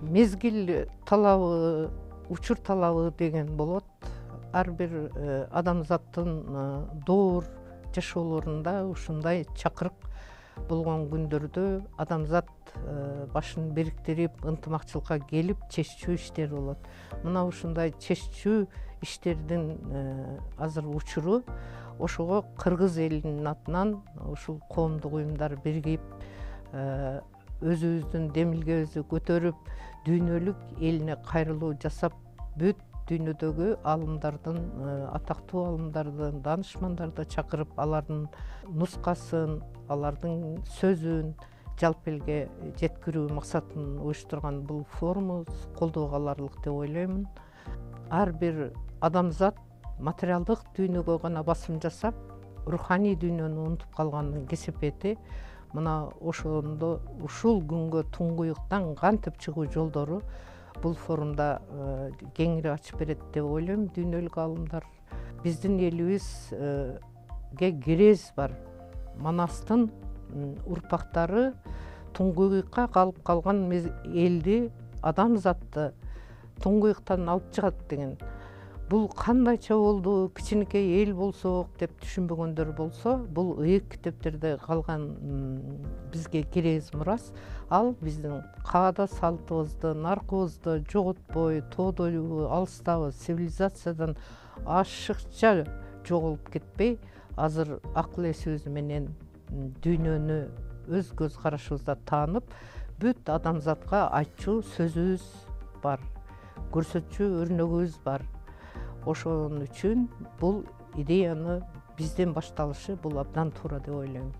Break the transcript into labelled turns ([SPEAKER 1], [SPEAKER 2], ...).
[SPEAKER 1] Мезгил талабы, учур талабы деген болот. Ар бир адамзаттын доор жашоолорунда ушундай чакырык болгон күндөрдө адамзат башын бириктирип, ынтымакчылыкка келип, чечүү иштери болот. Мына ушундай чечүү иштердин азыр учуру. Ошого кыргыз элинин атынан ушул коомдук уюмдар биригип, өзүбүздүн демилгебизди көтөрүп, дүйнөлүк элине кайрылуу жасап, бүт дүйнөдөгү алымдардын, атактуу алымдардын, данышмандарды чакырып, алардын нускасын, алардын сөзүн жалпы элге жеткирүү максатын уюштурган бул форумубуз колдоого аларлык деп ойлоймун. Ар бир адамзат материалдык дүйнөгө гана басым жасап, руханий дүйнөнү унутуп калгандын кесепети. Мына ошондо ушул күнгө туңгуюктан кантип чыгуу жолдору бул форумда кеңири ачып берет деп ойлойм. Дүйнөлүк алымдар, биздин элибизге кирез бар. Манастын урпактары туңгуюкка калып калган элди, адамзатты туңгуюктан алып чыгат деген. Бул кандайча болду, кичинекей эл болсок деп түшүнбөгөндөр болсо, бул ыйык китептерде калган бизге кирез мурас. Ал биздин каада салтыбызды, наркыбызды жоготпой, тоодойбу, алыстабы, цивилизациядан ашыкча жоголуп кетпей, азыр акыл эсибиз менен дүйнөнү өз көз карашыбызда таанып, бүт адамзатка айтчу сөзүбүз бар, көрсөтчү өрнөгүбүз бар. Ошон үчүн бул идеяны бизден башталышы бул абдан туура деп ойлойм.